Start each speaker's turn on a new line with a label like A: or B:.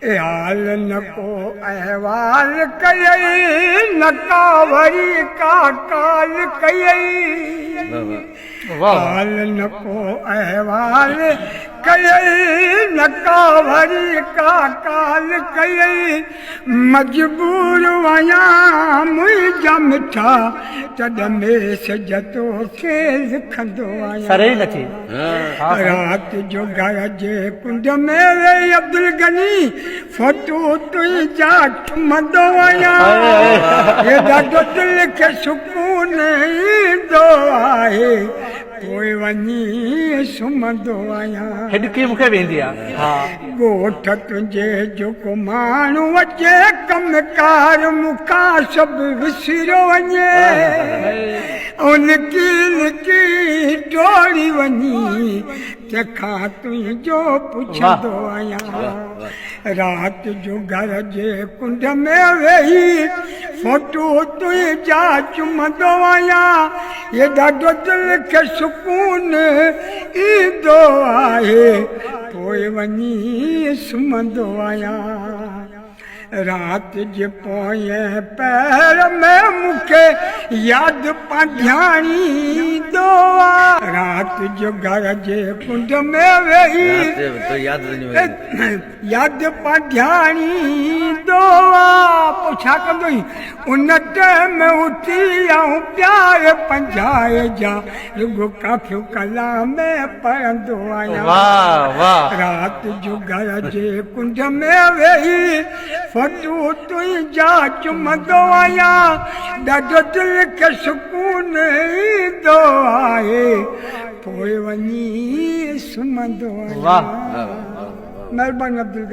A: हाल न को अहवाल कयई न कावरी का काल कयई हाल न को अहवाल कयई न कावरी का काल कयई मजबूर वया मुंहिंजा मिठा तॾहिं में सजतो खे लिखंदो आहियां राति जो घर जे कुंड में वेही अब्दुल गनी फोटो तुंहिंजा चुमंदो आहियां ॾाढो दिलि खे सुकून ईंदो आहे पोइ वञी सुम्हंदो आहियां ॻोठ तुंहिंजे जेको माण्हू अचे कमकार मूंखां सभु विसरियो वञे लिकी लिकी डोड़ी वञी तंहिंखां तुंहिंजो पुछंदो आहियां राति जो घर जे कुंड में वेही फोटो तुंहिंजा चुमंदो आहियां हे ॾाढो दिलि खे सुकून ईंदो आहे पोइ वञी सुम्हंदो आहियां राति जे पोएं पैर में मूंखे यादि पांझाणी ईंदो आहे राति जो घर जे कुंड में वेही यादि पांझाणी ईंदो आहे पोइ छा कंदो उन टाइम उथी ऐं प्यार पंझाए जा रुगो काफ़ियूं कलाम में पढ़ंदो आहियां राति जो घर जे कुंड में वेही फोटो तुंहिंजा चुमंदो आहियां ॾाढो दिलि खे सुकून ईंदो आहे पोइ वञी सुम्हंदो आहियां महिरबानी अब्दुल